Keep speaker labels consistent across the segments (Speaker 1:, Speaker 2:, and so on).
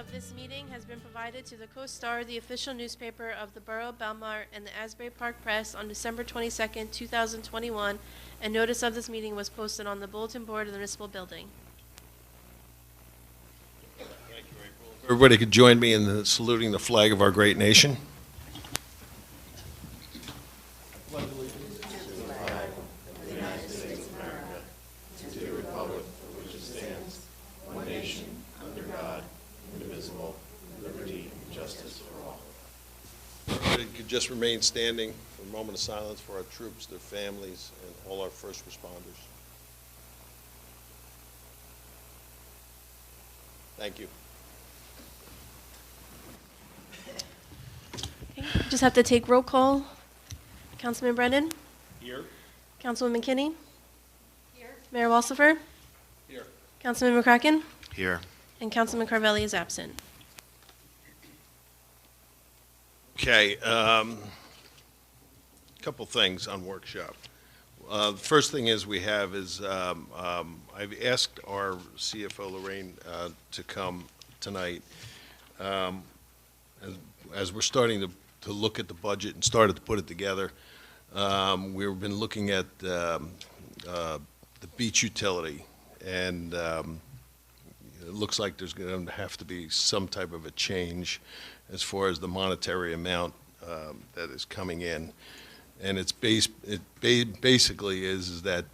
Speaker 1: of this meeting has been provided to the Co-Star, the official newspaper of the Borough of Belmar, and the Asbury Park Press on December 22nd, 2021, and notice of this meeting was posted on the bulletin board of the municipal building.
Speaker 2: Thank you, April. Everybody could join me in saluting the flag of our great nation. Could just remain standing for a moment of silence for our troops, their families, and all our first responders. Thank you.
Speaker 1: Okay, just have to take roll call. Councilman Brennan?
Speaker 2: Here.
Speaker 1: Councilwoman McKinney? Here. Mayor Walsifer?
Speaker 2: Here.
Speaker 1: Councilman McCracken?
Speaker 3: Here.
Speaker 1: And Councilman Carvelli is absent.
Speaker 2: Okay, couple things on workshop. The first thing we have is I've asked our CFO Lorraine to come tonight. As we're starting to look at the budget and started to put it together, we've been looking at the beach utility, and it looks like there's going to have to be some type of a change as far as the monetary amount that is coming in. And basically is that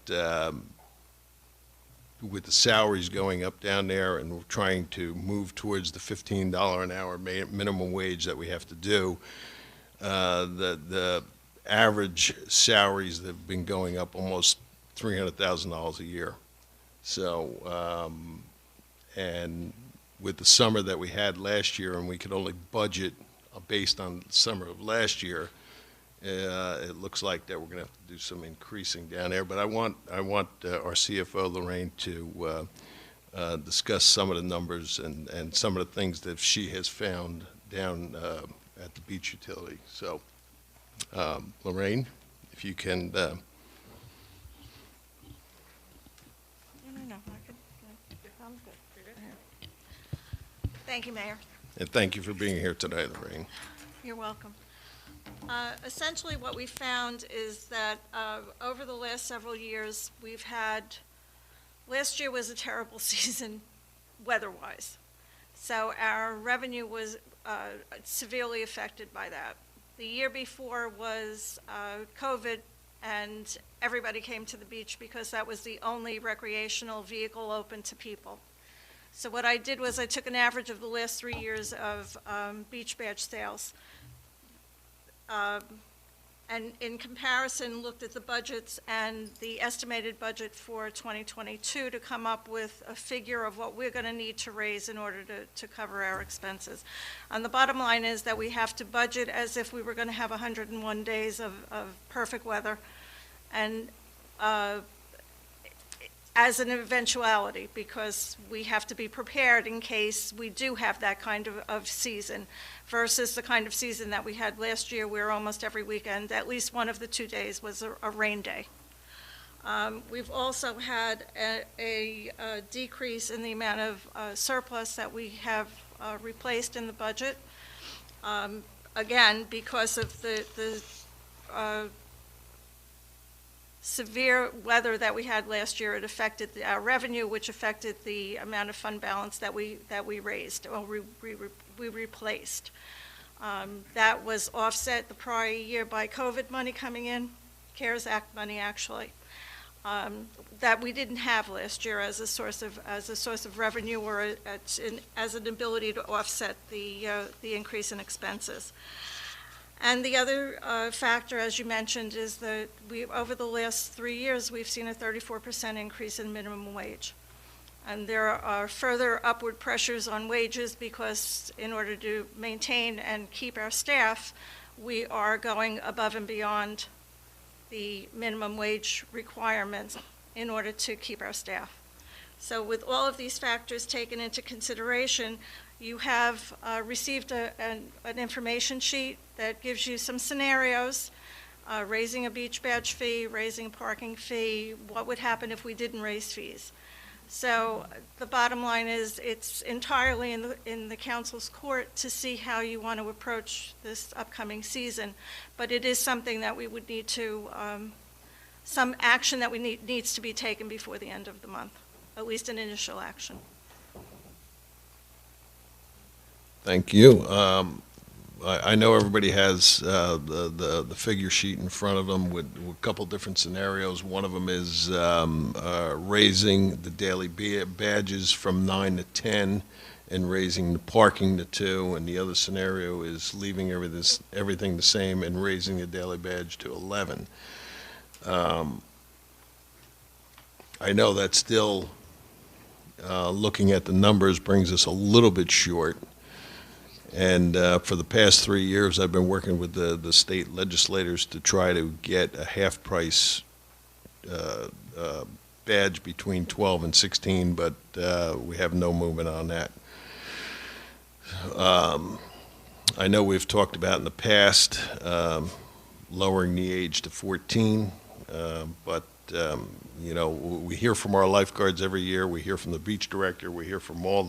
Speaker 2: with the salaries going up down there, and we're trying to move towards the $15 an hour minimum wage that we have to do, the average salaries have been going up almost $300,000 a year. So, and with the summer that we had last year, and we could only budget based on the summer of last year, it looks like that we're going to have to do some increasing down there. But I want our CFO Lorraine to discuss some of the numbers and some of the things that she has found down at the beach utility. So, Lorraine, if you can.
Speaker 4: Thank you, Mayor.
Speaker 2: And thank you for being here tonight, Lorraine.
Speaker 4: You're welcome. Essentially, what we found is that over the last several years, we've had, last year was a terrible season weather-wise. So our revenue was severely affected by that. The year before was COVID, and everybody came to the beach because that was the only recreational vehicle open to people. So what I did was I took an average of the last 3 years of beach badge sales, and in comparison looked at the budgets and the estimated budget for 2022 to come up with a figure of what we're going to need to raise in order to cover our expenses. And the bottom line is that we have to budget as if we were going to have 101 days of perfect weather, and as an eventuality, because we have to be prepared in case we do have that kind of season, versus the kind of season that we had last year where almost every weekend, at least one of the 2 days was a rain day. We've also had a decrease in the amount of surplus that we have replaced in the budget. Again, because of the severe weather that we had last year, it affected our revenue, which affected the amount of fund balance that we raised, or we replaced. That was offset the prior year by COVID money coming in, CARES Act money actually, that we didn't have last year as a source of revenue, or as an ability to offset the increase in expenses. And the other factor, as you mentioned, is that over the last 3 years, we've seen a 34% increase in minimum wage. And there are further upward pressures on wages because in order to maintain and keep our staff, we are going above and beyond the minimum wage requirements in order to keep our staff. So with all of these factors taken into consideration, you have received an information sheet that gives you some scenarios, raising a beach badge fee, raising a parking fee, what would happen if we didn't raise fees. So the bottom line is, it's entirely in the council's court to see how you want to approach this upcoming season. But it is something that we would need to, some action that needs to be taken before the end of the month, at least an initial action.
Speaker 2: Thank you. I know everybody has the figure sheet in front of them with a couple different scenarios. One of them is raising the daily badges from 9 to 10 and raising the parking to 2, and the other scenario is leaving everything the same and raising the daily badge to 11. I know that still, looking at the numbers, brings us a little bit short. And for the past 3 years, I've been working with the state legislators to try to get a half-price badge between 12 and 16, but we have no movement on that. I know we've talked about in the past lowering the age to 14, but you know, we hear from our lifeguards every year, we hear from the beach director, we hear from all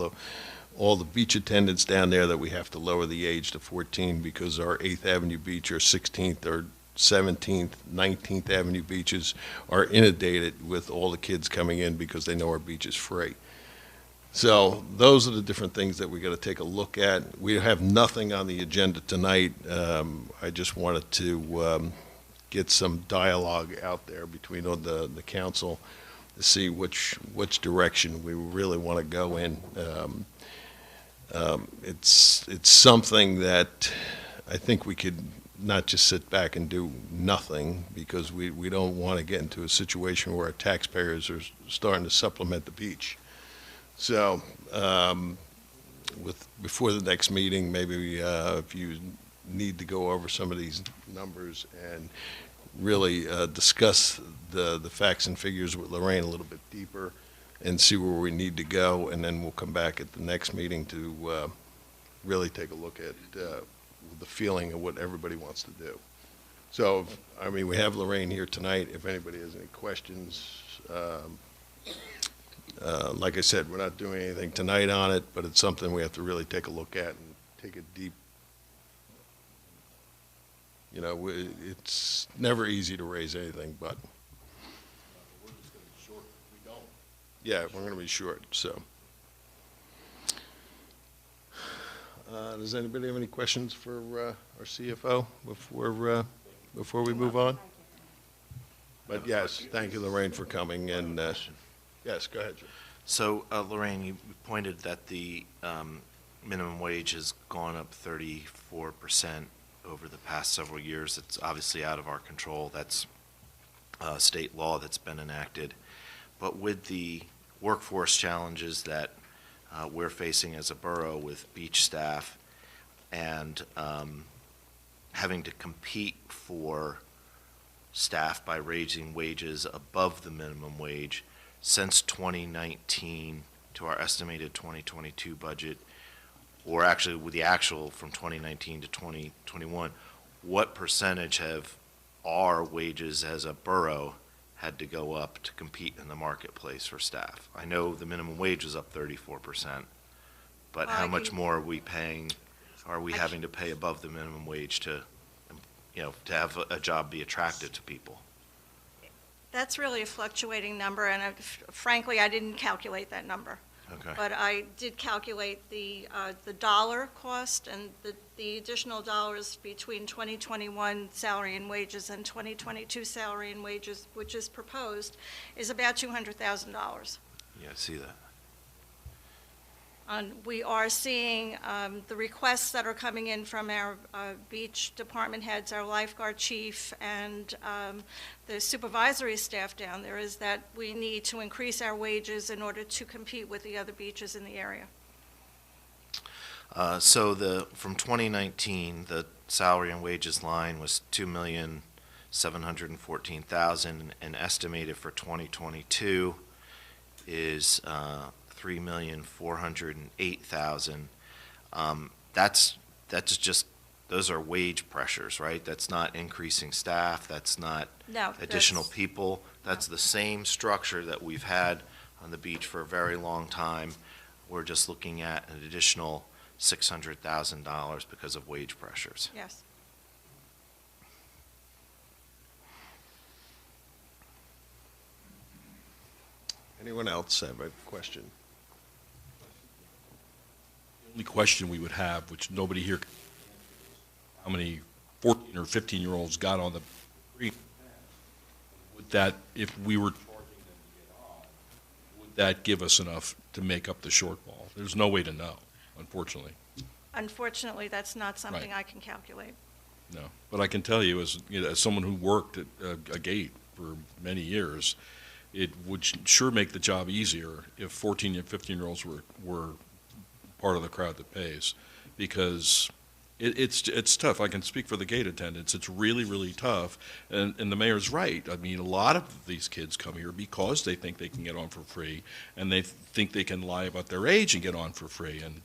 Speaker 2: the beach attendants down there that we have to lower the age to 14 because our 8th Avenue beach, or 16th, or 17th, 19th Avenue beaches are inundated with all the kids coming in because they know our beach is free. So those are the different things that we got to take a look at. We have nothing on the agenda tonight. I just wanted to get some dialogue out there between the council to see which direction we really want to go in. It's something that I think we could not just sit back and do nothing, because we don't want to get into a situation where our taxpayers are starting to supplement the beach. So before the next meeting, maybe if you need to go over some of these numbers and really discuss the facts and figures with Lorraine a little bit deeper and see where we need to go, and then we'll come back at the next meeting to really take a look at the feeling of what everybody wants to do. So, I mean, we have Lorraine here tonight. If anybody has any questions, like I said, we're not doing anything tonight on it, but it's something we have to really take a look at and take a deep, you know, it's never easy to raise anything, but we're just going to be short if we don't. Yeah, we're going to be short, so. Does anybody have any questions for our CFO before we move on? But yes, thank you, Lorraine, for coming, and yes, go ahead, Jim.
Speaker 3: So, Lorraine, you pointed that the minimum wage has gone up 34% over the past several years. It's obviously out of our control. That's state law that's been enacted. But with the workforce challenges that we're facing as a borough with beach staff and having to compete for staff by raising wages above the minimum wage, since 2019 to our estimated 2022 budget, or actually with the actual from 2019 to 2021, what percentage have our wages as a borough had to go up to compete in the marketplace for staff? I know the minimum wage is up 34%, but how much more are we paying, are we having to pay above the minimum wage to, you know, to have a job be attractive to people?
Speaker 4: That's really a fluctuating number, and frankly, I didn't calculate that number.
Speaker 3: Okay.
Speaker 4: But I did calculate the dollar cost and the additional dollars between 2021 salary and wages and 2022 salary and wages, which is proposed, is about $200,000.
Speaker 3: Yeah, I see that.
Speaker 4: We are seeing the requests that are coming in from our beach department heads, our lifeguard chief, and the supervisory staff down there, is that we need to increase our wages in order to compete with the other beaches in the area.
Speaker 3: So from 2019, the salary and wages line was $2,714,000, and estimated for 2022 is $3,408,000. That's just, those are wage pressures, right? That's not increasing staff. That's not
Speaker 4: No,
Speaker 3: additional people. That's the same structure that we've had on the beach for a very long time. We're just looking at an additional $600,000 because of wage pressures.
Speaker 4: Yes.
Speaker 2: Anyone else have a question?
Speaker 5: The only question we would have, which nobody here, how many 14 or 15-year-olds got on the creek, would that, if we were charging them to get on, would that give us enough to make up the shortfall? There's no way to know, unfortunately.
Speaker 4: Unfortunately, that's not something
Speaker 5: Right.
Speaker 4: I can calculate.
Speaker 5: No. But I can tell you, as, you know, as someone who worked at a gate for many years, it would sure make the job easier if 14 and 15-year-olds were part of the crowd that pays, because it's tough. I can speak for the gate attendants. It's really, really tough. And the mayor's right. I mean, a lot of these kids come here because they think they can get on for free, and they think they can lie about their age and get on for free. And,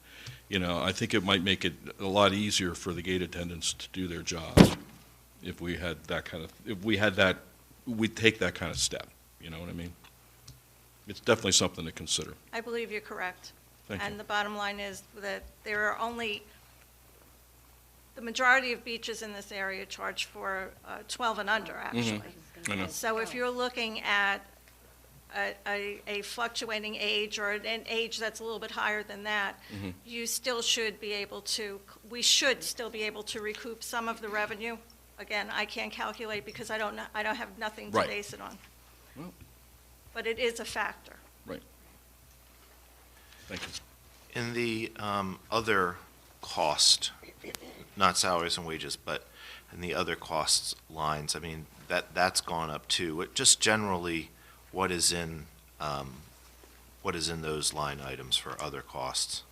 Speaker 5: you know, I think it might make it a lot easier for the gate attendants to do their jobs if we had that kind of, if we had that, we'd take that kind of step. You know what I mean? It's definitely something to consider.
Speaker 4: I believe you're correct.
Speaker 5: Thank you.
Speaker 4: And the bottom line is that there are only, the majority of beaches in this area charge for 12 and under, actually.
Speaker 5: I know.
Speaker 4: So if you're looking at a fluctuating age or an age that's a little bit higher than that,
Speaker 5: Mhm.
Speaker 4: you still should be able to, we should still be able to recoup some of the revenue. Again, I can't calculate because I don't know, I don't have nothing to
Speaker 5: Right.
Speaker 4: base it on.
Speaker 5: Well.
Speaker 4: But it is a factor.
Speaker 5: Thank you.
Speaker 3: In the other cost, not salaries and wages, but in the other costs lines, I mean, that's gone up too. Just generally, what is in those line items for other costs?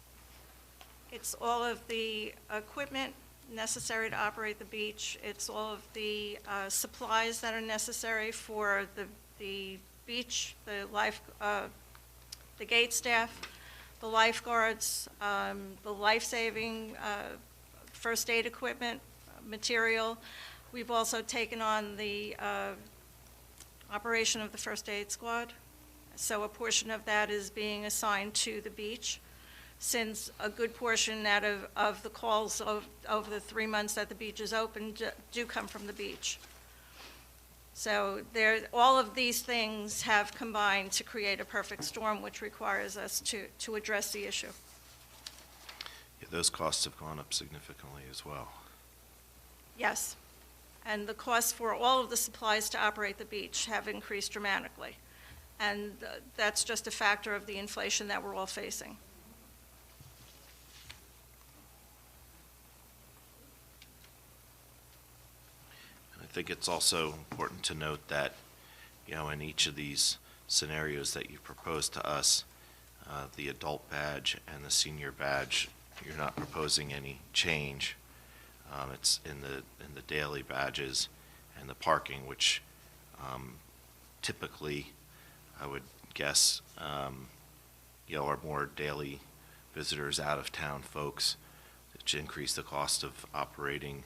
Speaker 4: It's all of the equipment necessary to operate the beach. It's all of the supplies that are necessary for the beach, the gate staff, the lifeguards, the life-saving first aid equipment, material. We've also taken on the operation of the first aid squad. So a portion of that is being assigned to the beach, since a good portion of the calls over the 3 months that the beach is open do come from the beach. So all of these things have combined to create a perfect storm, which requires us to address the issue.
Speaker 3: Yeah, those costs have gone up significantly as well.
Speaker 4: Yes. And the costs for all of the supplies to operate the beach have increased dramatically. And that's just a factor of the inflation that we're all facing.
Speaker 3: I think it's also important to note that, you know, in each of these scenarios that you've proposed to us, the adult badge and the senior badge, you're not proposing any change. It's in the daily badges and the parking, which typically, I would guess, you know, are more daily visitors, out-of-town folks, which increase the cost of operating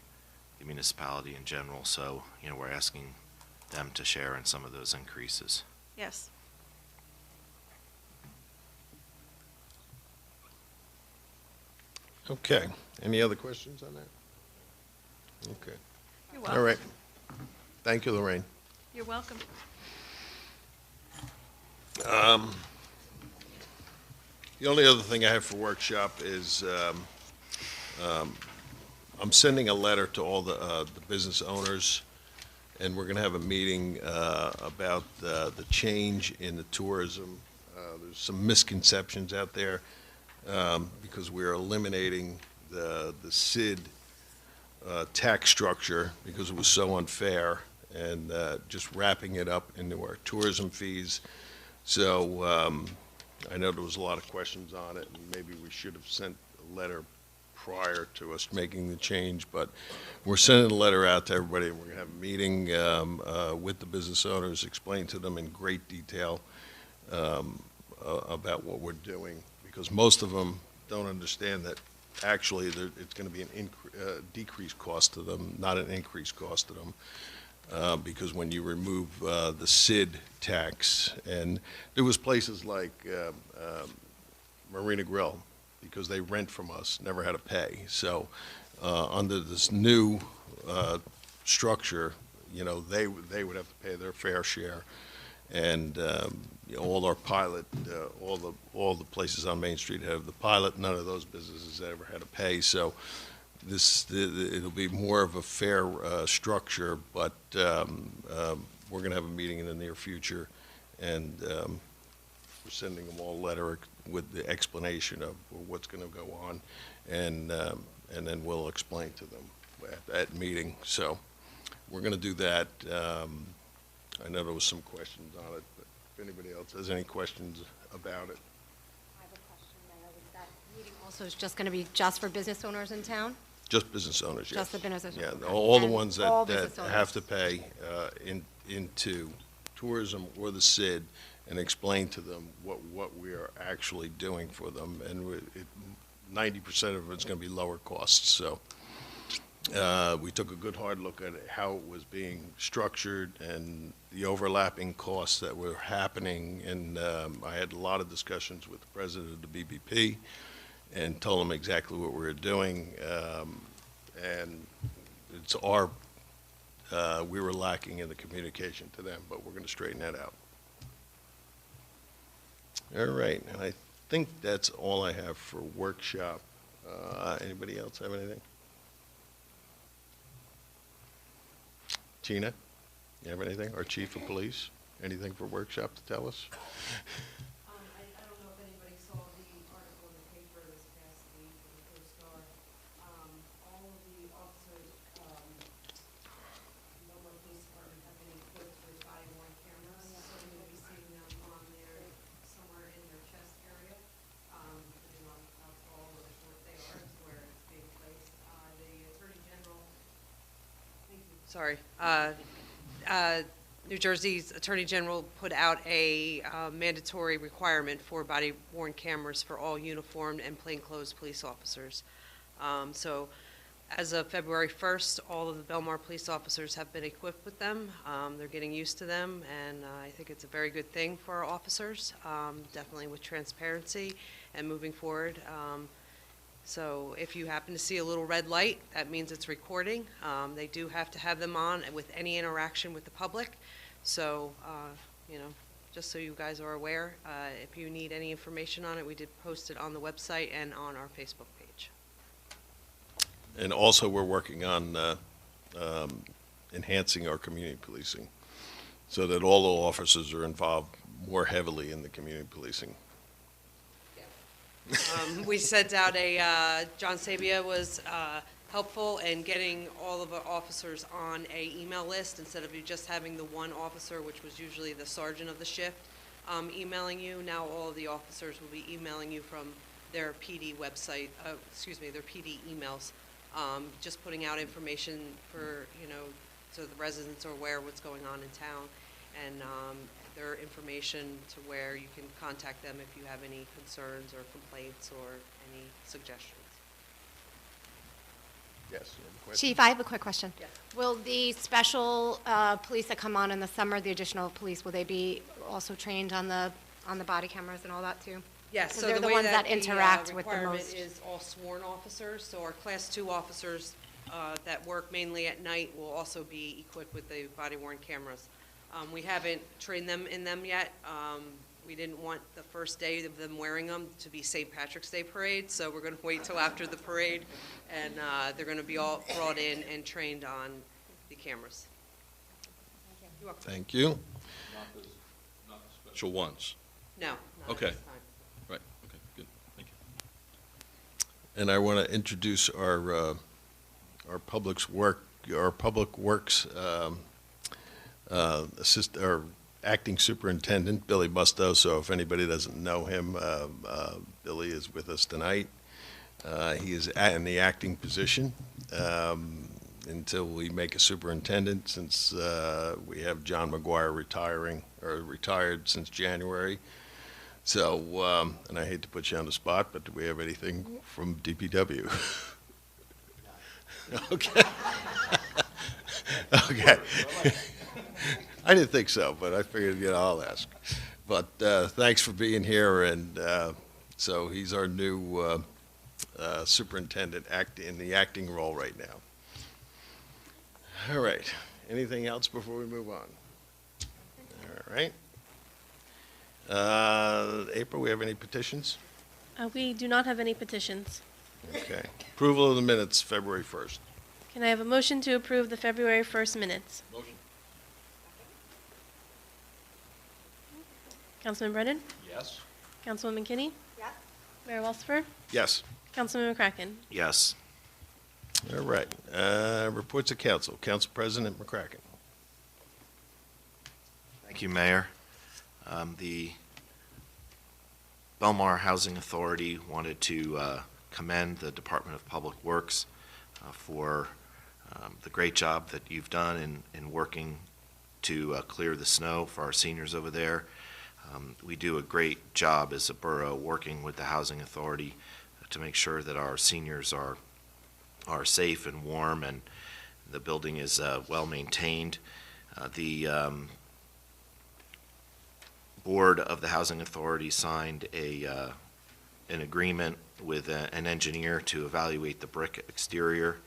Speaker 3: the municipality in general, so, you know, we're asking them to share in some of those increases.
Speaker 4: Yes.
Speaker 2: Okay. Any other questions on that? Okay.
Speaker 4: You're welcome.
Speaker 2: All right. Thank you, Lorraine.
Speaker 4: You're welcome.
Speaker 2: The only other thing I have for workshop is I'm sending a letter to all the business owners, and we're going to have a meeting about the change in the tourism. There's some misconceptions out there because we're eliminating the SID tax structure because it was so unfair, and just wrapping it up into our tourism fees. So I know there was a lot of questions on it, and maybe we should have sent a letter prior to us making the change, but we're sending a letter out to everybody, and we're going to have a meeting with the business owners, explain to them in great detail about what we're doing, because most of them don't understand that actually it's going to be a decreased cost to them, not an increased cost to them. because when you remove the SID tax, and there was places like Marina Grill, because they rent from us, never had to pay. So under this new structure, you know, they would have to pay their fair share. And you know, all our pilot, all the places on Main Street have the pilot. None of those businesses ever had to pay. So it'll be more of a fair structure. But we're going to have a meeting in the near future, and we're sending them all a letter with the explanation of what's going to go on, and then we'll explain to them at that meeting. So we're going to do that. I know there was some questions on it, but if anybody else has any questions about it.
Speaker 6: I have a question, Mayor. Was that meeting also is just going to be just for business owners in town?
Speaker 2: Just business owners, yes.
Speaker 6: Just the business owners?
Speaker 2: Yeah, all the
Speaker 6: And
Speaker 2: ones
Speaker 6: all
Speaker 2: that
Speaker 6: business owners.
Speaker 2: have to pay into tourism or the SID, and explain to them what we are actually doing for them. And 90% of it's going to be lower costs, so. We took a good hard look at how it was being structured and the overlapping costs that were happening. And I had a lot of discussions with the president of the BBP and told him exactly what we were doing. And it's we were lacking in the communication to them, but we're going to straighten that out. All right, and I think that's all I have for workshop. Anybody else have anything? Tina, you have anything? Our chief of police, anything for workshop to tell us?
Speaker 7: I don't know if anybody saw the article in the paper this past week in the Coast Guard. All of the officers, Belmar Police Department have been equipped with body-worn cameras, so you'll be seeing them on there somewhere in their chest area, depending on how tall or short they are, is where it's being placed. The Attorney General, thank you. Sorry. New Jersey's Attorney General put out a mandatory requirement for body-worn cameras for all uniformed and plainclothes police officers. So as of February 1st, all of the Belmar police officers have been equipped with them. They're getting used to them, and I think it's a very good thing for our officers, definitely with transparency and moving forward. So if you happen to see a little red light, that means it's recording. They do have to have them on with any interaction with the public. So, you know, just so you guys are aware, if you need any information on it, we did post it on the website and on our Facebook page.
Speaker 2: And also, we're working on enhancing our community policing so that all the officers are involved more heavily in the community policing.
Speaker 7: We sent out John Sabia was helpful in getting all of our officers on a email list instead of you just having the one officer, which was usually the sergeant of the shift, emailing you. Now all of the officers will be emailing you from their PD website, their PD emails, just putting out information for, you know, so the residents are aware of what's going on in town, and their information to where you can contact them if you have any concerns or complaints or any suggestions.
Speaker 2: Yes, you have a question?
Speaker 6: Chief, I have a quick question.
Speaker 7: Yes.
Speaker 6: Will the special police that come on in the summer, the additional police, will they be also trained on the body cameras and all that too?
Speaker 7: Yes,
Speaker 6: So
Speaker 7: so
Speaker 6: they're
Speaker 7: the
Speaker 6: the
Speaker 7: way
Speaker 6: ones
Speaker 7: that
Speaker 6: that interact with the
Speaker 7: requirement
Speaker 6: most-
Speaker 7: is all sworn officers, so our Class 2 officers that work mainly at night will also be equipped with the body-worn cameras. We haven't trained them in them yet. We didn't want the first day of them wearing them to be St. Patrick's Day parade, so we're going to wait till after the parade, and they're going to be all brought in and trained on the cameras. You're welcome.
Speaker 2: Thank you.
Speaker 5: Not the special ones.
Speaker 7: No, not at
Speaker 5: Okay.
Speaker 7: this time.
Speaker 5: Right, okay, good, thank you.
Speaker 2: And I want to introduce our public works our acting superintendent, Billy Busto. So if anybody doesn't know him, Billy is with us tonight. He is in the acting position until we make a superintendent, since we have John McGuire retired since January. So, and I hate to put you on the spot, but do we have anything from DPW? Okay. Okay. I didn't think so, but I figured, I'll ask. But thanks for being here, and so he's our new superintendent in the acting role right now. All right. Anything else before we move on? All right. April, we have any petitions?
Speaker 1: We do not have any petitions.
Speaker 2: Okay. Approval of the minutes, February 1st.
Speaker 1: Can I have a motion to approve the February 1st minutes?
Speaker 5: Motion.
Speaker 1: Councilman Brennan?
Speaker 5: Yes.
Speaker 1: Councilwoman Kinney?
Speaker 6: Yes.
Speaker 1: Mayor Walsifer?
Speaker 2: Yes.
Speaker 1: Councilman McCracken?
Speaker 3: Yes.
Speaker 2: All right. Reports of council. Council President McCracken.
Speaker 3: Thank you, Mayor. The Belmar Housing Authority wanted to commend the Department of Public Works for the great job that you've done in working to clear the snow for our seniors over there. We do a great job as a borough working with the Housing Authority to make sure that our seniors are safe and warm, and the building is well maintained. The board of the Housing Authority signed an agreement with an engineer to evaluate the brick exterior,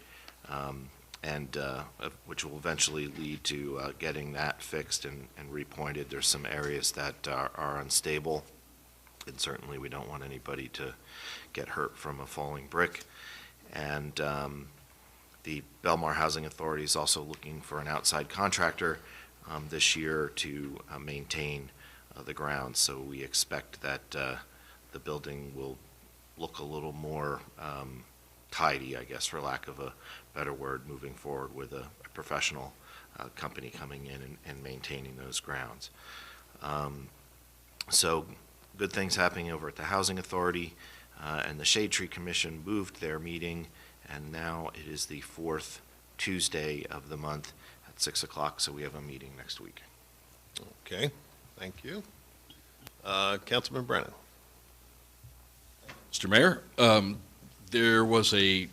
Speaker 3: and which will eventually lead to getting that fixed and repointed. There's some areas that are unstable, and certainly we don't want anybody to get hurt from a falling brick. And the Belmar Housing Authority is also looking for an outside contractor this year to maintain the grounds. So we expect that the building will look a little more tidy, I guess, for lack of a better word, moving forward with a professional company coming in and maintaining those grounds. So good things happening over at the Housing Authority, and the Shade Tree Commission moved their meeting, and now it is the fourth Tuesday of the month at 6 o'clock, so we have a meeting next week.
Speaker 2: Okay. Thank you. Councilman Brennan.
Speaker 5: Mr. Mayor, there was a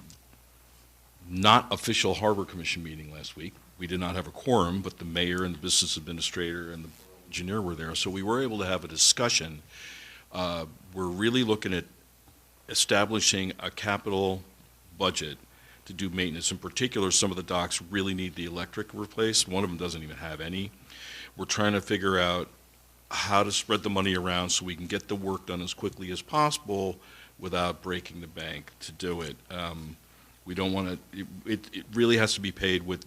Speaker 5: not official Harbor Commission meeting last week. We did not have a quorum, but the mayor and the business administrator and the engineer were there, so we were able to have a discussion. We're really looking at establishing a capital budget to do maintenance. In particular, some of the docks really need the electric replaced. One of them doesn't even have any. We're trying to figure out how to spread the money around so we can get the work done as quickly as possible without breaking the bank to do it. We don't want to, it really has to be paid with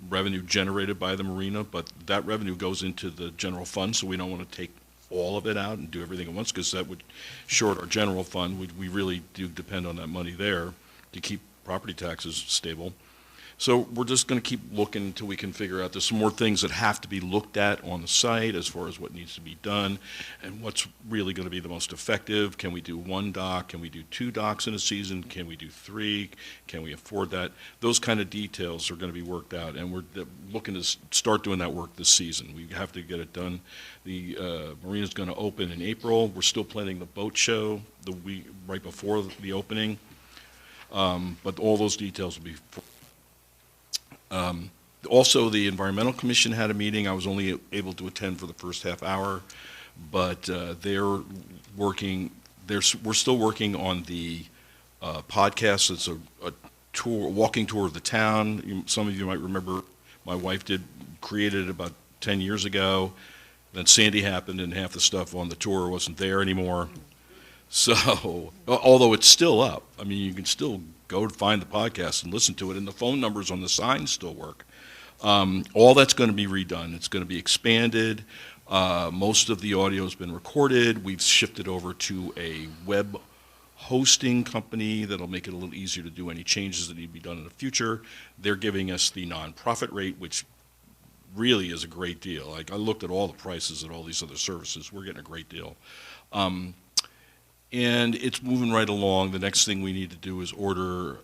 Speaker 5: revenue generated by the marina, but that revenue goes into the general fund, so we don't want to take all of it out and do everything at once, because that would short our general fund. We really do depend on that money there to keep property taxes stable. So we're just going to keep looking until we can figure out. There's some more things that have to be looked at on the site as far as what needs to be done and what's really going to be the most effective. Can we do one dock? Can we do 2 docks in a season? Can we do 3? Can we afford that? Those kind of details are going to be worked out, and we're looking to start doing that work this season. We have to get it done. The marina's going to open in April. We're still planning the boat show the week right before the opening, but all those details will be. Also, the Environmental Commission had a meeting. I was only able to attend for the first half hour, but they're working. We're still working on the podcast. It's a tour, walking tour of the town. Some of you might remember my wife created it about 10 years ago. Then Sandy happened, and half the stuff on the tour wasn't there anymore. So, although it's still up, I mean, you can still go find the podcast and listen to it, and the phone numbers on the signs still work. All that's going to be redone. It's going to be expanded. Most of the audio has been recorded. We've shifted over to a web hosting company that'll make it a little easier to do any changes that need to be done in the future. They're giving us the nonprofit rate, which really is a great deal. Like, I looked at all the prices at all these other services. We're getting a great deal. And it's moving right along. The next thing we need to do is order,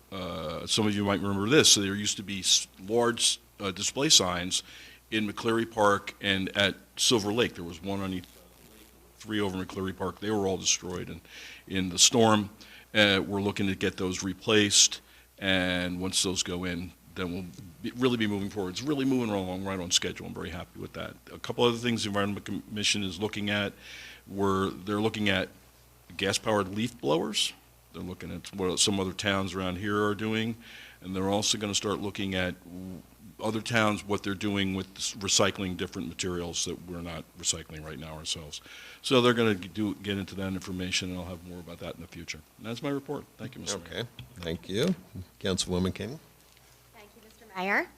Speaker 5: some of you might remember this, so there used to be large display signs in McCleary Park and at Silver Lake. There was one on each, 3 over McCleary Park. They were all destroyed in the storm. We're looking to get those replaced, and once those go in, then really be moving forward. It's really moving along right on schedule. I'm very happy with that. A couple other things the Environment Commission is looking at they're looking at gas-powered leaf blowers. They're looking at what some other towns around here are doing, and they're also going to start looking at other towns, what they're doing with recycling different materials that we're not recycling right now ourselves. So they're going to get into that information, and I'll have more about that in the future. And that's my report. Thank you, Mr. Mayor.
Speaker 2: Okay, thank you. Councilwoman King?
Speaker 6: Thank you, Mr. Mayor.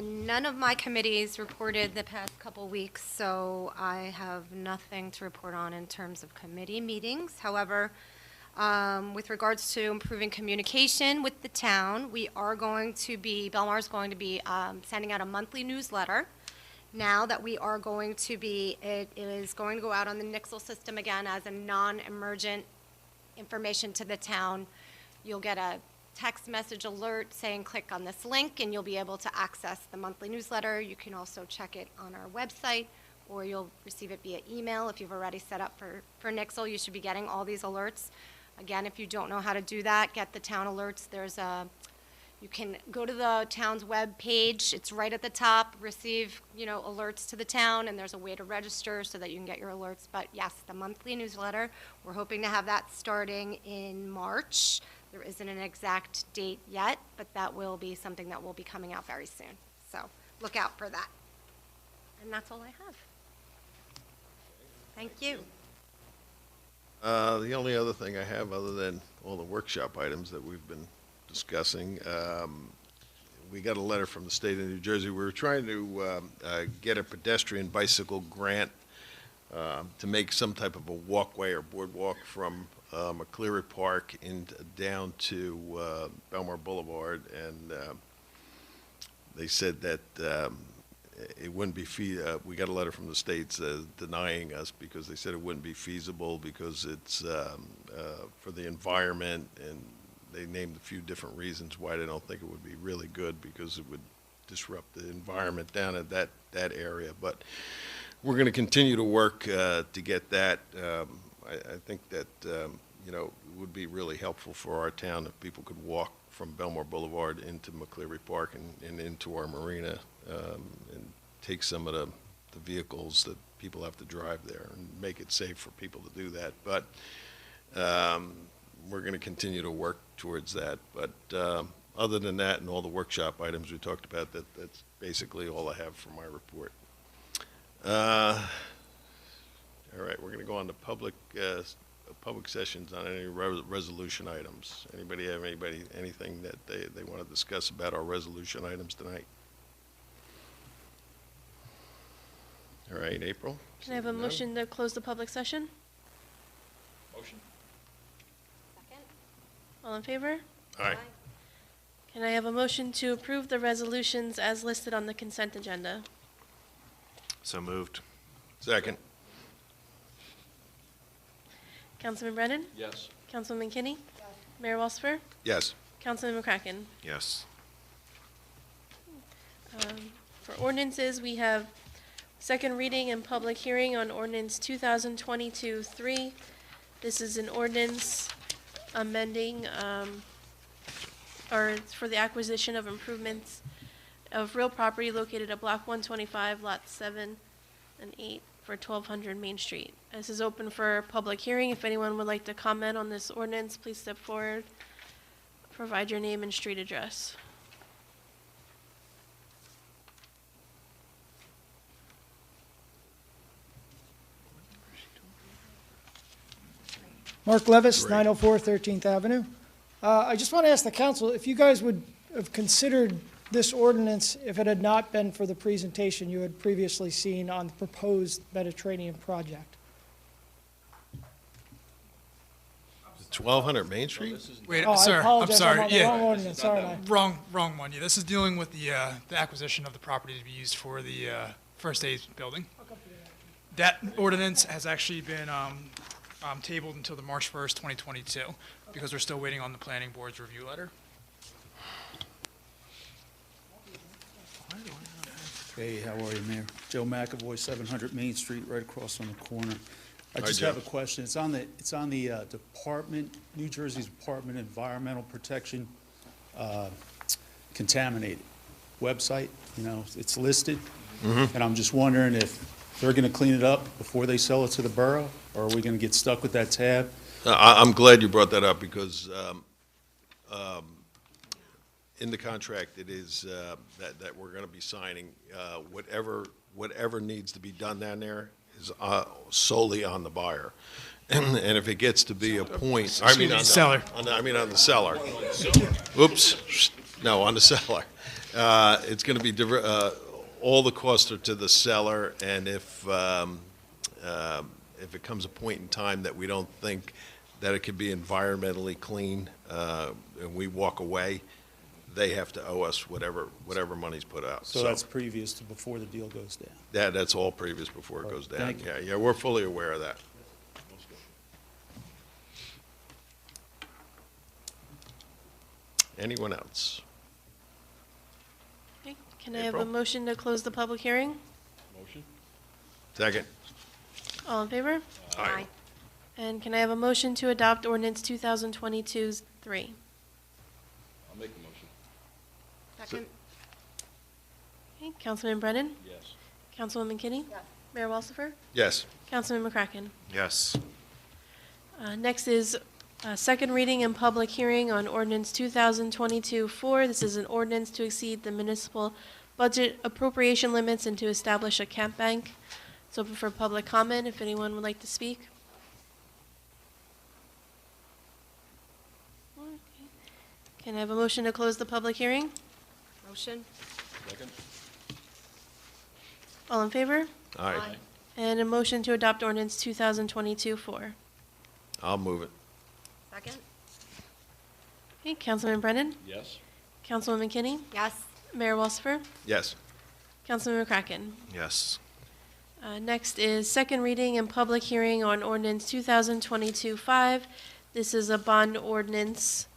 Speaker 6: None of my committees reported the past couple weeks, so I have nothing to report on in terms of committee meetings. However, with regards to improving communication with the town, Belmar is going to be sending out a monthly newsletter. Now that we are going to be, it is going to go out on the Nixle system again as a non-emergent information to the town. You'll get a text message alert saying click on this link and you'll be able to access the monthly newsletter. You can also check it on our website, or you'll receive it via email. If you've already set up for Nixle, you should be getting all these alerts. Again, if you don't know how to do that, get the town alerts. You can go to the town's web page. It's right at the top, receive, alerts to the town, and there's a way to register so that you can get your alerts. But yes, the monthly newsletter, we're hoping to have that starting in March. There isn't an exact date yet, but that will be something that will be coming out very soon. So look out for that. And that's all I have. Thank you.
Speaker 2: The only other thing I have, other than all the workshop items that we've been discussing, we got a letter from the state of New Jersey. We were trying to get a pedestrian bicycle grant to make some type of a walkway or boardwalk from McCleary Park down to Belmar Boulevard, and they said that it wouldn't be we got a letter from the states denying us because they said it wouldn't be feasible because it's for the environment, and they named a few different reasons why they don't think it would be really good because it would disrupt the environment down at that area. But we're going to continue to work to get that. I think that it would be really helpful for our town if people could walk from Belmar Boulevard into McCleary Park and into our marina, and take some of the vehicles that people have to drive there and make it safe for people to do that. But we're going to continue to work towards that. But other than that and all the workshop items we talked about, that's basically all I have for my report. All right, we're going to go on to public sessions on any resolution items. Anybody have anything that they want to discuss about our resolution items tonight? All right, April?
Speaker 1: Can I have a motion to close the public session?
Speaker 5: Motion.
Speaker 6: Second?
Speaker 1: All in favor?
Speaker 2: All right.
Speaker 1: Can I have a motion to approve the resolutions as listed on the consent agenda?
Speaker 3: So moved.
Speaker 2: Second.
Speaker 1: Councilman Brennan?
Speaker 5: Yes.
Speaker 1: Councilwoman Kinney? Mayor Walsifer?
Speaker 2: Yes.
Speaker 1: Councilman McCracken?
Speaker 3: Yes.
Speaker 1: For ordinances, we have second reading and public hearing on ordinance 2022-3. This is an ordinance amending, or it's for the acquisition of improvements of real property located at Block 125, Lots 7 and 8 for 1200 Main Street. This is open for public hearing. If anyone would like to comment on this ordinance, please step forward. Provide your name and street address.
Speaker 8: Mark Levis,
Speaker 2: Great.
Speaker 8: 904 13th Avenue. I just want to ask the council if you guys would have considered this ordinance if it had not been for the presentation you had previously seen on the proposed Mediterranean project.
Speaker 2: 1200 Main Street?
Speaker 9: Wait,
Speaker 8: Oh, I
Speaker 9: sir, I'm
Speaker 8: apologize,
Speaker 9: sorry.
Speaker 8: I'm on the
Speaker 9: Yeah,
Speaker 8: wrong ordinance, aren't I?
Speaker 9: wrong one. Yeah, this is dealing with the acquisition of the property to be used for the first aid building. That ordinance has actually been tabled until the March 1st, 2022, because we're still waiting on the planning board's review letter.
Speaker 10: Hey, how are you, Mayor? Joe McAvoy, 700 Main Street, right across on the corner. I
Speaker 2: Hi,
Speaker 10: just
Speaker 2: Joe.
Speaker 10: have a question. It's on the Department, New Jersey's Department of Environmental Protection contaminated. Website, it's listed. And I'm just wondering if they're going to clean it up before they sell it to the borough, or are we going to get stuck with that tab?
Speaker 2: I'm glad you brought that up because in the contract, it is that we're going to be signing, whatever needs to be done down there is solely on the buyer. And if it gets to be a point, I mean, on the
Speaker 9: seller.
Speaker 2: on the seller. Oops, no, on the seller. It's going to be, all the costs are to the seller, and if it comes a point in time that we don't think that it could be environmentally clean, and we walk away, they have to owe us whatever money's put out.
Speaker 10: So that's previous to before the deal goes down.
Speaker 2: That's all previous before it goes down.
Speaker 10: Thank you.
Speaker 2: Yeah, we're fully aware of that. Anyone else?
Speaker 1: Okay, can I have a
Speaker 2: April?
Speaker 1: motion to close the public hearing?
Speaker 5: Motion?
Speaker 2: Second?
Speaker 1: All in favor?
Speaker 2: Aye.
Speaker 1: And can I have a motion to adopt ordinance 2022-3?
Speaker 5: I'll make the motion.
Speaker 6: Second?
Speaker 1: Okay, Councilman Brennan?
Speaker 5: Yes.
Speaker 1: Councilwoman Kinney?
Speaker 6: Yes.
Speaker 1: Mayor Walsifer?
Speaker 2: Yes.
Speaker 1: Councilman McCracken?
Speaker 3: Yes.
Speaker 1: Next is second reading and public hearing on ordinance 2022-4. This is an ordinance to exceed the municipal budget appropriation limits and to establish a camp bank. It's open for public comment if anyone would like to speak. Okay. Can I have a motion to close the public hearing?
Speaker 6: Motion?
Speaker 5: Second?
Speaker 1: All in favor?
Speaker 2: Aye.
Speaker 1: And a motion to adopt ordinance 2022-4.
Speaker 2: I'll move it.
Speaker 6: Second?
Speaker 1: Okay, Councilman Brennan?
Speaker 5: Yes.
Speaker 1: Councilwoman Kinney?
Speaker 6: Yes.
Speaker 1: Mayor Walsifer?
Speaker 2: Yes.
Speaker 1: Councilman McCracken?
Speaker 3: Yes.
Speaker 1: Next is second reading and public hearing on ordinance 2022-5. This is a bond ordinance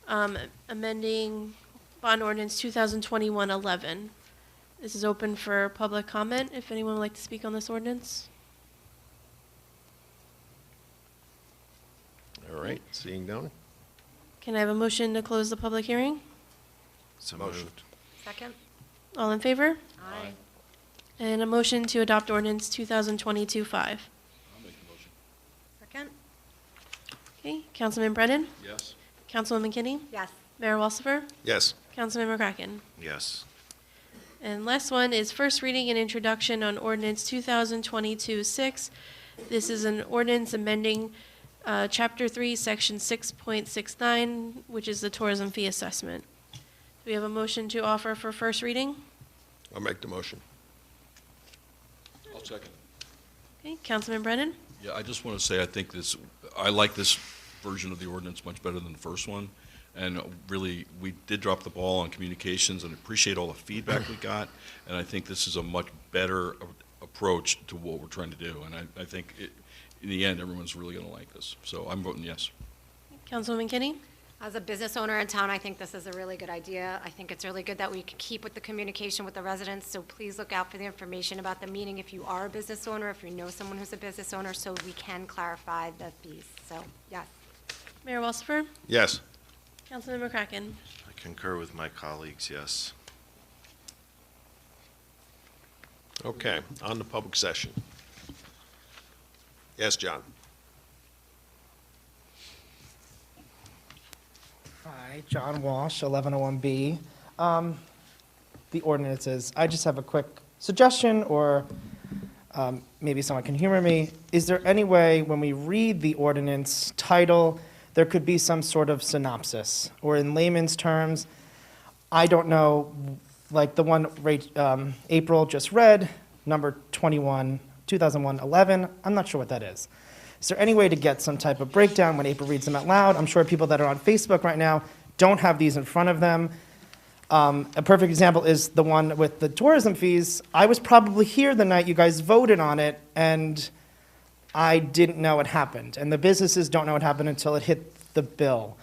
Speaker 1: amending bond ordinance 2021-11. This is open for public comment if anyone would like to speak on this ordinance.
Speaker 2: All right, seeing none?
Speaker 1: Can I have a motion to close the public hearing?
Speaker 3: So
Speaker 2: Motion.
Speaker 3: moved.
Speaker 6: Second?
Speaker 1: All in favor?
Speaker 6: Aye.
Speaker 1: And a motion to adopt ordinance 2022-5.
Speaker 5: I'll make the motion.
Speaker 6: Second?
Speaker 1: Okay, Councilman Brennan?
Speaker 5: Yes.
Speaker 1: Councilwoman Kinney?
Speaker 6: Yes.
Speaker 1: Mayor Walsifer?
Speaker 2: Yes.
Speaker 1: Councilman McCracken?
Speaker 3: Yes.
Speaker 1: And last one is first reading and introduction on ordinance 2022-6. This is an ordinance amending Chapter 3, Section 6.69, which is the tourism fee assessment. Do we have a motion to offer for first reading?
Speaker 2: I'll make the motion.
Speaker 5: I'll second.
Speaker 1: Okay, Councilman Brennan?
Speaker 5: Yeah, I just want to say, I like this version of the ordinance much better than the first one. And really, we did drop the ball on communications and appreciate all the feedback we got. And I think this is a much better approach to what we're trying to do. And I think in the end, everyone's really going to like this. So I'm voting yes.
Speaker 1: Councilwoman Kinney?
Speaker 6: As a business owner in town, I think this is a really good idea. I think it's really good that we can keep with the communication with the residents, so please look out for the information about the meeting if you are a business owner, if you know someone who's a business owner, so we can clarify the fees. So, yes.
Speaker 1: Mayor Walsifer?
Speaker 2: Yes.
Speaker 1: Councilman McCracken?
Speaker 3: I concur with my colleagues, yes.
Speaker 2: Okay, on the public session. Yes, John?
Speaker 11: Hi, John Walsh, 1101B. The ordinances, I just have a quick suggestion, or maybe someone can humor me. Is there any way, when we read the ordinance title, there could be some sort of synopsis? Or in layman's terms, I don't know, like the one April just read, number 21, 2001-11, I'm not sure what that is. Is there any way to get some type of breakdown when April reads them out loud? I'm sure people that are on Facebook right now don't have these in front of them. A perfect example is the one with the tourism fees. I was probably here the night you guys voted on it, and I didn't know it happened. And the businesses don't know it happened until it hit the bill.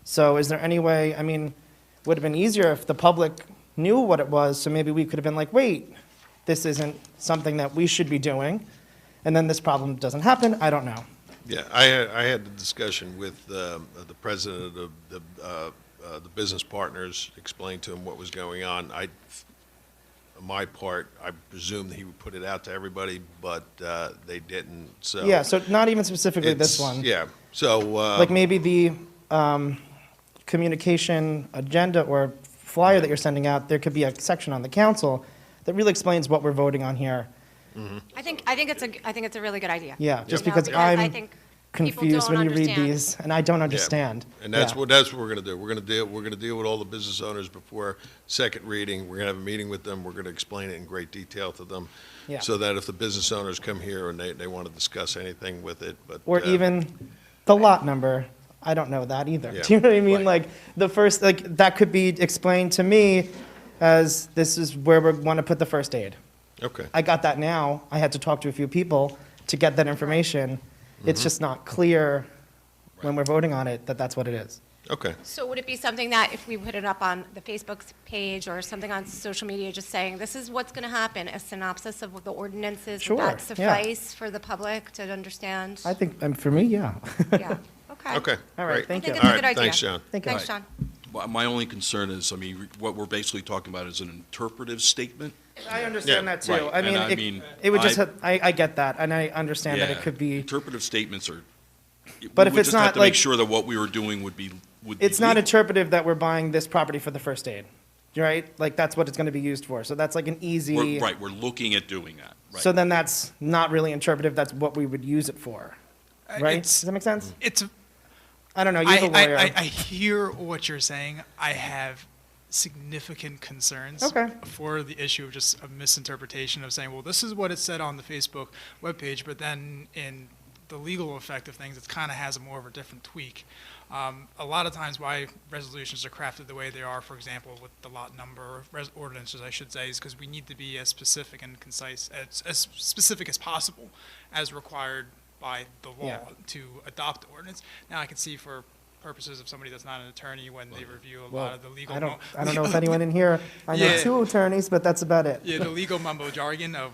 Speaker 11: So is there any way, I mean, it would have been easier if the public knew what it was, so maybe we could have been like, wait, this isn't something that we should be doing, and then this problem doesn't happen, I don't know.
Speaker 2: Yeah, I had the discussion with the president of the the business partners, explained to him what was going on. On my part, I presumed he would put it out to everybody, but they didn't, so.
Speaker 11: Yeah, so not even specifically this
Speaker 2: It's-
Speaker 11: one.
Speaker 2: Yeah, so.
Speaker 11: Like maybe the communication agenda or flyer that you're sending out, there could be a section on the council that really explains what we're voting on here.
Speaker 6: I think it's a really good idea.
Speaker 11: Yeah, just
Speaker 6: You know,
Speaker 11: because
Speaker 6: I
Speaker 11: I'm
Speaker 6: think people
Speaker 11: confused
Speaker 6: don't
Speaker 11: when you read
Speaker 6: understand.
Speaker 11: these, and I don't understand.
Speaker 2: And that's
Speaker 11: Yeah.
Speaker 2: what we're gonna do. We're gonna deal with all the business owners before second reading. We're gonna have a meeting with them. We're gonna explain it in great detail to them.
Speaker 11: Yeah.
Speaker 2: So that if the business owners come here and they wanna discuss anything with it, but.
Speaker 11: Or even the lot number, I don't know that either.
Speaker 2: Yeah,
Speaker 11: Do you know what I mean?
Speaker 2: right.
Speaker 11: Like, the first, like, that could be explained to me as, this is where we want to put the first aid.
Speaker 2: Okay,
Speaker 11: I got that now. I had to talk to a few people to get that information. It's just not clear when we're voting on it that that's what it is.
Speaker 2: okay.
Speaker 6: So would it be something that if we put it up on the Facebook page or something on social media, just saying, this is what's going to happen, a synopsis of what the ordinances,
Speaker 11: Sure,
Speaker 6: would that
Speaker 11: yeah.
Speaker 6: suffice for the public to understand?
Speaker 11: I think, for me, yeah.
Speaker 6: Yeah, okay.
Speaker 2: Okay,
Speaker 11: All right,
Speaker 2: great.
Speaker 11: thank
Speaker 6: I think
Speaker 11: you.
Speaker 6: it's a
Speaker 2: All
Speaker 6: good
Speaker 2: right,
Speaker 6: idea.
Speaker 2: thanks, John.
Speaker 11: Thank you.
Speaker 6: Thanks, John.
Speaker 5: Well, my only concern is, I mean, what we're basically talking about is an interpretive statement.
Speaker 11: I understand
Speaker 2: Yeah,
Speaker 11: that too.
Speaker 5: right,
Speaker 11: I
Speaker 5: and
Speaker 11: mean,
Speaker 5: I mean,
Speaker 11: it would just,
Speaker 5: I-
Speaker 11: I get that, and I understand that it
Speaker 5: Yeah,
Speaker 11: could be,
Speaker 5: Interpretive statements are.
Speaker 11: But
Speaker 5: we
Speaker 11: if
Speaker 5: would
Speaker 11: it's
Speaker 5: just have
Speaker 11: not
Speaker 5: to make
Speaker 11: like-
Speaker 5: sure that what we were doing would be
Speaker 11: it's not
Speaker 5: legal.
Speaker 11: interpretive that we're buying this property for the first aid, right? Like, that's what it's going to be used for. So that's like an easy.
Speaker 5: Right, we're looking at doing that, right.
Speaker 11: So then that's not really interpretive, that's what we would use it for, right? Does that make sense?
Speaker 9: It's,
Speaker 11: I don't know, you're the lawyer.
Speaker 9: I hear what you're saying. I have significant concerns
Speaker 11: Okay.
Speaker 9: for the issue of just a misinterpretation of saying, well, this is what it said on the Facebook webpage, but then in the legal effect of things, it kind of has a more of a different tweak. A lot of times why resolutions are crafted the way they are, for example, with the lot number, ordinances, I should say, is because we need to be as specific and concise, as specific as possible, as required by the law
Speaker 11: Yeah.
Speaker 9: to adopt the ordinance. Now, I can see for purposes of somebody that's not an attorney, when they review a lot of the legal.
Speaker 11: I don't know if anyone in here, I know
Speaker 9: Yeah.
Speaker 11: 2 attorneys, but that's about it.
Speaker 9: Yeah, the legal mumbo jargon of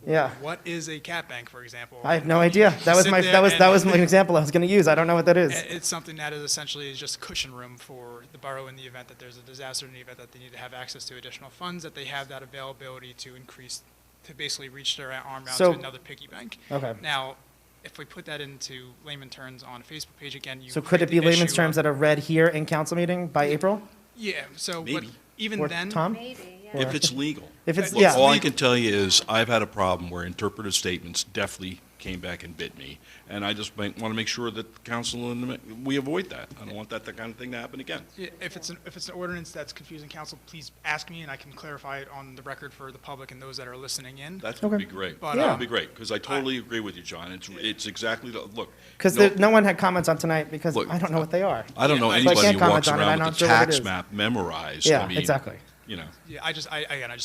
Speaker 11: Yeah.
Speaker 9: what is a cat bank, for example.
Speaker 11: I have no idea. That was
Speaker 9: Sit
Speaker 11: my,
Speaker 9: there
Speaker 11: that was
Speaker 9: and-
Speaker 11: my example I was going to use. I don't know what that is.
Speaker 9: It's something that is essentially just cushion room for the borough in the event that there's a disaster, in the event that they need to have access to additional funds, that they have that availability to increase, to basically reach their arm out
Speaker 11: So-
Speaker 9: to another piggy bank.
Speaker 11: Okay.
Speaker 9: Now, if we put that into layman terms on a Facebook page, again, you.
Speaker 11: So could it
Speaker 9: create
Speaker 11: be
Speaker 9: the
Speaker 11: layman's
Speaker 9: issue
Speaker 11: terms
Speaker 9: of-
Speaker 11: that are read here in council meeting by April?
Speaker 9: Yeah, so, but
Speaker 5: Maybe.
Speaker 9: even
Speaker 11: Or
Speaker 9: then.
Speaker 11: Tom?
Speaker 6: Maybe, yeah.
Speaker 5: If it's legal.
Speaker 11: If it's,
Speaker 9: Look,
Speaker 11: yeah.
Speaker 5: All I can tell you is, I've had a problem where interpretive statements definitely came back and bit me. And I just want to make sure that the council and we avoid that. I don't want that kind of thing to happen again.
Speaker 9: Yeah, if it's an ordinance that's confusing council, please ask me and I can clarify it on the record for the public and those that are listening in.
Speaker 5: That would
Speaker 11: Okay.
Speaker 5: be great.
Speaker 9: But,
Speaker 5: That would be great, because I totally agree with you, John. It's exactly, look.
Speaker 11: Because
Speaker 5: no-
Speaker 11: no one had comments on tonight because
Speaker 5: Look,
Speaker 11: I don't know what they are.
Speaker 5: I don't know
Speaker 9: So I
Speaker 5: anybody
Speaker 11: can't
Speaker 5: who
Speaker 11: comment
Speaker 5: walks
Speaker 11: on it. I'm
Speaker 5: around
Speaker 11: not
Speaker 5: with the
Speaker 11: sure what it
Speaker 5: tax
Speaker 11: is.
Speaker 5: map memorized.
Speaker 11: Yeah,
Speaker 5: I mean,
Speaker 11: exactly.
Speaker 5: You know,
Speaker 9: Yeah, I just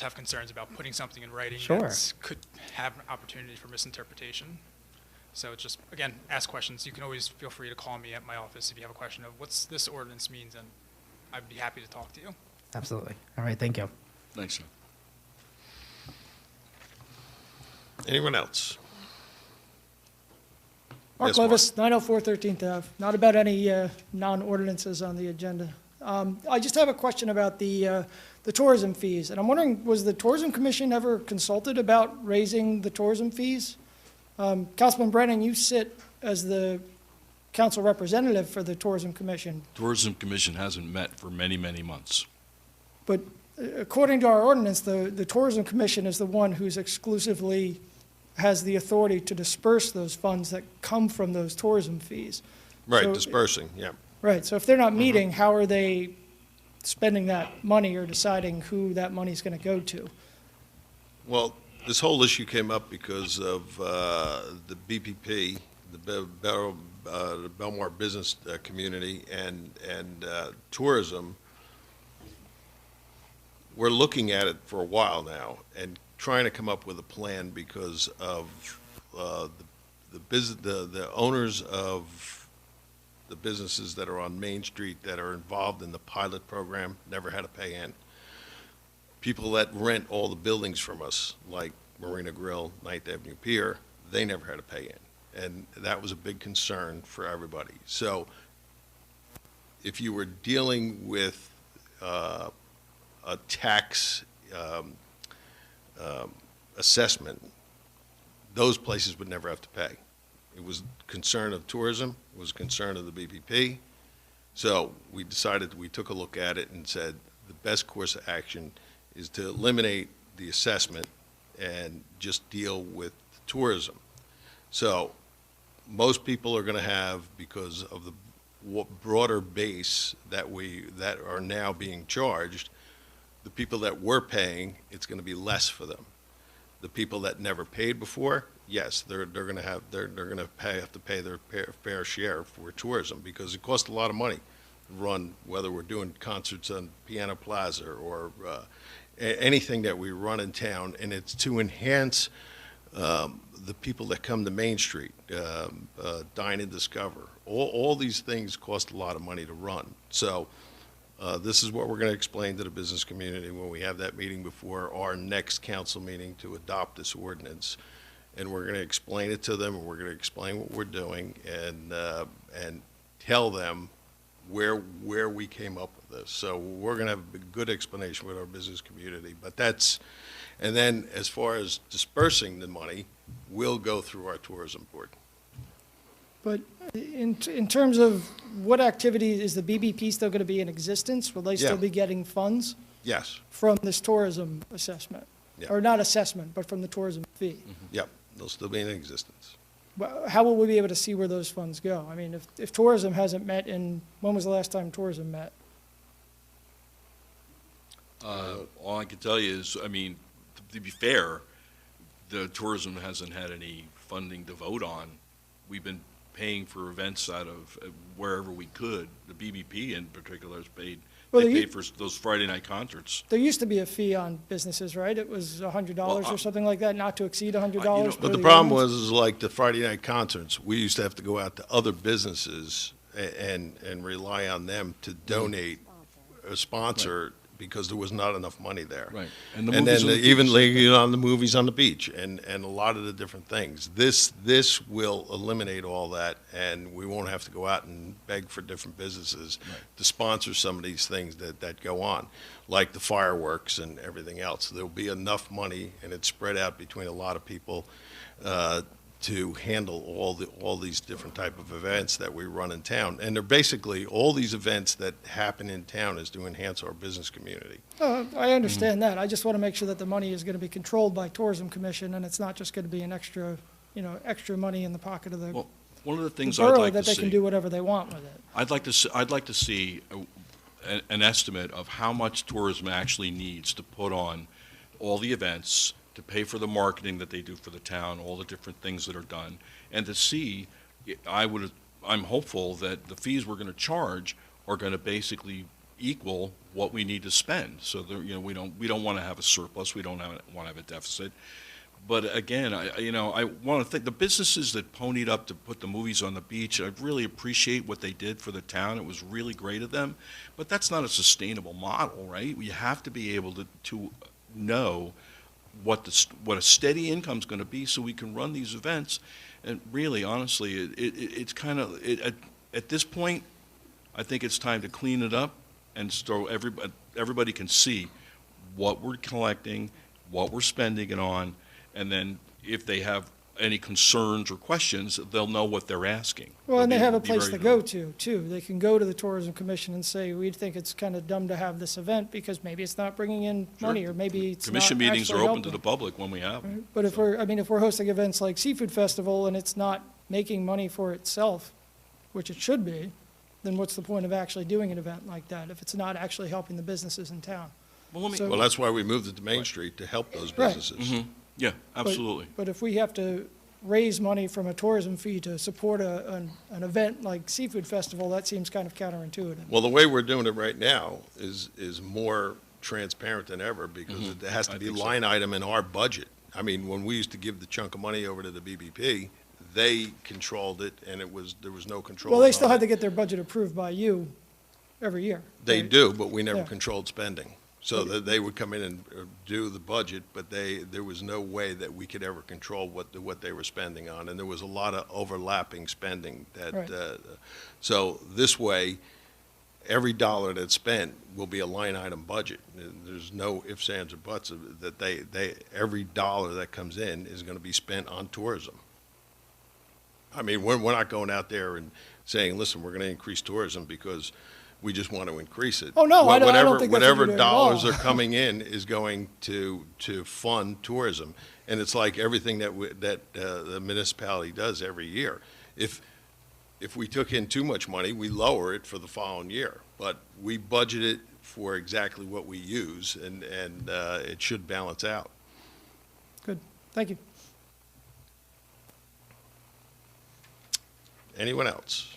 Speaker 9: have concerns about putting something in writing
Speaker 11: Sure.
Speaker 9: that could have an opportunity for misinterpretation. So it's just, again, ask questions. You can always feel free to call me at my office if you have a question of what's this ordinance means, and I'd be happy to talk to you.
Speaker 11: Absolutely. All right, thank you.
Speaker 5: thanks, John.
Speaker 2: Anyone else?
Speaker 8: Mark
Speaker 2: Yes, Mark.
Speaker 8: Levis, 904 13th Ave. Not about any non-ordinances on the agenda. I just have a question about the tourism fees, and I'm wondering, was the Tourism Commission ever consulted about raising the tourism fees? Councilman Brennan, you sit as the council representative for the Tourism Commission,
Speaker 5: Tourism Commission hasn't met for many, many months.
Speaker 8: but according to our ordinance, the Tourism Commission is the one who's exclusively has the authority to disperse those funds that come from those tourism fees.
Speaker 2: Right,
Speaker 8: So-
Speaker 2: dispersing, yeah.
Speaker 8: Right, so if they're not meeting, how are they spending that money or deciding who that money's going to go to?
Speaker 2: Well, this whole issue came up because of the BPP, the Belmar business community, and tourism. We're looking at it for a while now and trying to come up with a plan because of the owners of the businesses that are on Main Street that are involved in the pilot program never had to pay in. People that rent all the buildings from us, like Marina Grill, Ninth Avenue Pier, they never had to pay in. And that was a big concern for everybody. So if you were dealing with a tax assessment, those places would never have to pay. It was concern of tourism, it was concern of the BPP. So we decided, we took a look at it and said, the best course of action is to eliminate the assessment and just deal with tourism. So most people are going to have, because of the broader base that are now being charged, the people that were paying, it's going to be less for them. The people that never paid before, yes, they're going to have to pay their fair share for tourism, because it costs a lot of money to run, whether we're doing concerts on Piano Plaza or anything that we run in town, and it's to enhance the people that come to Main Street, Dine and Discover. All these things cost a lot of money to run. So this is what we're going to explain to the business community when we have that meeting before our next council meeting to adopt this ordinance. And we're going to explain it to them, and we're going to explain what we're doing, and tell them where we came up with this. So we're going to have a good explanation with our business community. But that's, and then as far as dispersing the money, we'll go through our tourism board.
Speaker 8: But in terms of what activity, is the BBP still going to be in existence? Will they still
Speaker 2: Yeah.
Speaker 8: be getting funds
Speaker 2: Yes,
Speaker 8: from this tourism assessment?
Speaker 2: Yeah.
Speaker 8: Or not assessment, but from the tourism fee?
Speaker 2: yep, they'll still be in existence.
Speaker 8: But how will we be able to see where those funds go? I mean, if tourism hasn't met in, when was the last time tourism met?
Speaker 5: All I can tell you is, I mean, to be fair, the tourism hasn't had any funding to vote on. We've been paying for events out of wherever we could. The BBP in particular has paid,
Speaker 8: Well,
Speaker 5: they
Speaker 8: they-
Speaker 5: paid for those Friday night concerts.
Speaker 8: There used to be a fee on businesses, right? It was $100
Speaker 5: Well,
Speaker 8: or something like that, not to exceed $100
Speaker 5: you know,
Speaker 8: per
Speaker 2: But the
Speaker 8: the
Speaker 2: problem
Speaker 8: ordinance?
Speaker 2: was, is like the Friday night concerts, we used to have to go out to other businesses and rely on them to donate, or sponsor, because there was not enough money there.
Speaker 5: Right.
Speaker 2: And
Speaker 5: movies
Speaker 2: then
Speaker 5: on the
Speaker 2: even
Speaker 5: beach.
Speaker 2: on the movies on the beach, and a lot of the different things. This will eliminate all that, and we won't have to go out and beg for different businesses to sponsor some of these things that go on, like the fireworks and everything else. There'll be enough money, and it's spread out between a lot of people to handle all these different type of events that we run in town. And they're basically, all these events that happen in town is to enhance our business community.
Speaker 8: I understand that. I just want to make sure that the money is going to be controlled by Tourism Commission, and it's not just going to be an extra money in the pocket of the
Speaker 5: Well, one of the things
Speaker 8: the
Speaker 5: I'd
Speaker 8: borough
Speaker 5: like to
Speaker 8: that they
Speaker 5: see.
Speaker 8: can do whatever they want with it.
Speaker 5: I'd like to see an estimate of how much tourism actually needs to put on all the events, to pay for the marketing that they do for the town, all the different things that are done, and to see, I'm hopeful that the fees we're going to charge are going to basically equal what we need to spend. So there, we don't want to have a surplus, we don't want to have a deficit. But again, I want to thank the businesses that ponied up to put the movies on the beach. I really appreciate what they did for the town. It was really great of them. But that's not a sustainable model, right? We have to be able to know what a steady income is going to be so we can run these events. And really, honestly, it's kind of, at this point, I think it's time to clean it up and so everybody can see what we're collecting, what we're spending it on, and then if they have any concerns or questions, they'll know what they're asking.
Speaker 8: Well, and they
Speaker 5: They'll
Speaker 8: have a
Speaker 5: be
Speaker 8: place
Speaker 5: ready
Speaker 8: to go to, too. They can go to the Tourism Commission and say, we think it's kind of dumb to have this event because maybe it's not bringing in
Speaker 5: Sure.
Speaker 8: money, or maybe it's not
Speaker 5: Commission meetings are
Speaker 8: actually
Speaker 5: open to the
Speaker 8: helping.
Speaker 5: public when we have them.
Speaker 8: But if we're hosting events like Seafood Festival and it's not making money for itself, which it should be, then what's the point of actually doing an event like that if it's not actually helping the businesses in town?
Speaker 5: Well, let me,
Speaker 8: So-
Speaker 2: Well, that's why we moved it to Main Street, to help those
Speaker 8: Right.
Speaker 2: businesses.
Speaker 5: Mhm. Yeah,
Speaker 8: But-
Speaker 5: absolutely.
Speaker 8: But if we have to raise money from a tourism fee to support an event like Seafood Festival, that seems kind of counterintuitive.
Speaker 2: Well, the way we're doing it right now is more transparent than ever, because it has to
Speaker 5: I
Speaker 2: be
Speaker 5: think so.
Speaker 2: line item in our budget. I mean, when we used to give the chunk of money over to the BBP, they controlled it, and there was no control.
Speaker 8: Well, they still
Speaker 2: on
Speaker 8: had to
Speaker 2: it.
Speaker 8: get their budget approved by you every year.
Speaker 2: They
Speaker 8: right?
Speaker 2: do, but we never
Speaker 8: Yeah.
Speaker 2: controlled spending. So that they would come in and do the budget, but there was no way that we could ever control what they were spending on, and there was a lot of overlapping spending that,
Speaker 8: Right.
Speaker 2: so this way, every dollar that's spent will be a line item budget. There's no ifs, ands, or buts of it, that every dollar that comes in is going to be spent on tourism. I mean, we're not going out there and saying, listen, we're going to increase tourism because we just want to increase it.
Speaker 8: Oh, no, I don't think that's what
Speaker 2: Whatever
Speaker 8: you're doing at all.
Speaker 2: dollars are coming in is going to fund tourism. And it's like everything that the municipality does every year. If we took in too much money, we lower it for the following year. But we budget it for exactly what we use, and it should balance out.
Speaker 8: Good, thank you.
Speaker 2: Anyone else?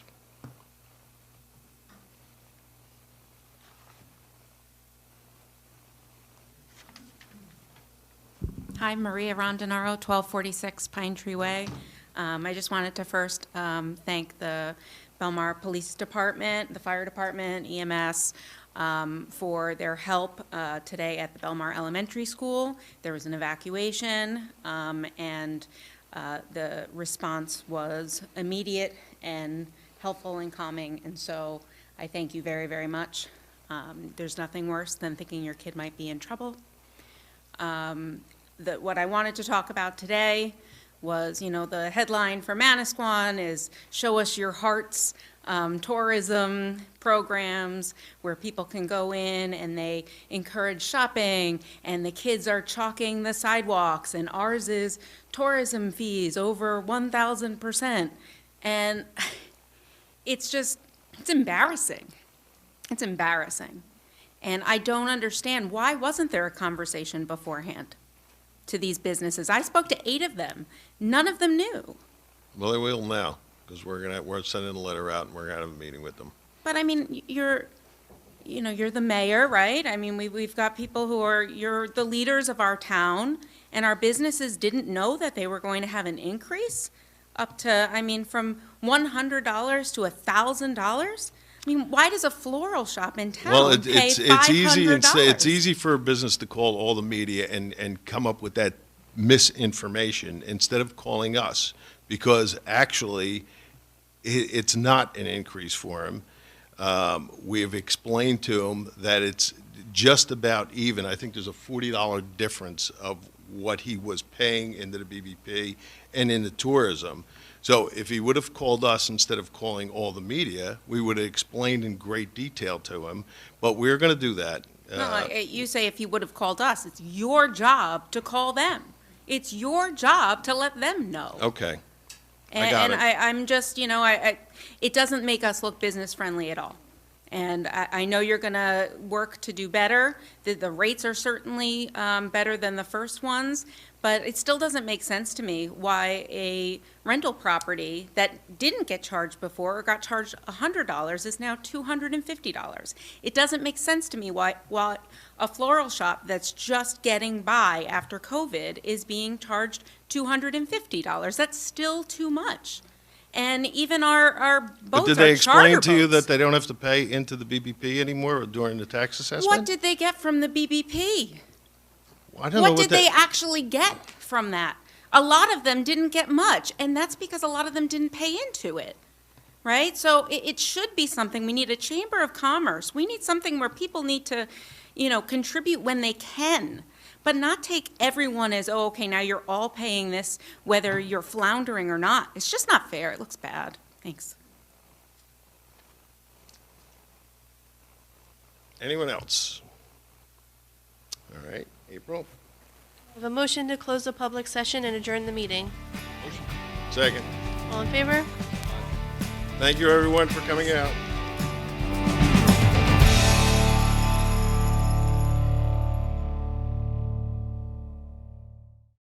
Speaker 12: Hi, Maria Rondinaro, 1246 Pine Tree Way. I just wanted to first thank the Belmar Police Department, the Fire Department, EMS, for their help today at the Belmar Elementary School. There was an evacuation, and the response was immediate and helpful and calming, and so I thank you very, very much. There's nothing worse than thinking your kid might be in trouble. What I wanted to talk about today was, the headline for Manasquan is Show Us Your Hearts, tourism programs where people can go in and they encourage shopping, and the kids are chalking the sidewalks, and ours is tourism fees over 1,000%. And it's embarrassing. It's embarrassing. And I don't understand, why wasn't there a conversation beforehand to these businesses? I spoke to 8 of them. None of them knew.
Speaker 2: Well, they will now, because we're sending a letter out and we're going to have a meeting with them.
Speaker 12: But I mean, you're the mayor, right? I mean, we've got people you're the leaders of our town, and our businesses didn't know that they were going to have an increase up to, from $100 to $1,000. I mean, why does a floral shop in town pay $500?
Speaker 2: It's easy for a business to call all the media and come up with that misinformation instead of calling us, because actually it's not an increase for him. We have explained to him that it's just about even. I think there's a $40 difference of what he was paying into the BBP and into tourism. So if he would have called us instead of calling all the media, we would have explained in great detail to him, but we're going to do that.
Speaker 12: No, you say if he would have called us. It's your job to call them. It's your job to let them know.
Speaker 2: Okay.
Speaker 12: And I'm just, it doesn't make us look business friendly at all. And I know you're going to work to do better. The rates are certainly better than the first ones, but it still doesn't make sense to me why a rental property that didn't get charged before or got charged $100 is now $250. It doesn't make sense to me why a floral shop that's just getting by after COVID is being charged $250. That's still too much. And even our boats,
Speaker 2: But did they explain to you that they don't have to pay into the BBP anymore during the tax assessment?
Speaker 12: What did they get from the BBP?
Speaker 2: I don't know
Speaker 12: What did they actually get from that? A lot of them didn't get much, and that's because a lot of them didn't pay into it, right? So it should be something. We need a chamber of commerce. We need something where people need to, contribute when they can, but not take everyone as, oh, okay, now you're all paying this, whether you're floundering or not. It's just not fair. It looks bad. Thanks.
Speaker 2: Anyone else? All right, April.
Speaker 1: I have a motion to close the public session and adjourn the meeting.
Speaker 2: Second.
Speaker 1: All in favor?
Speaker 2: Thank you, everyone, for coming out.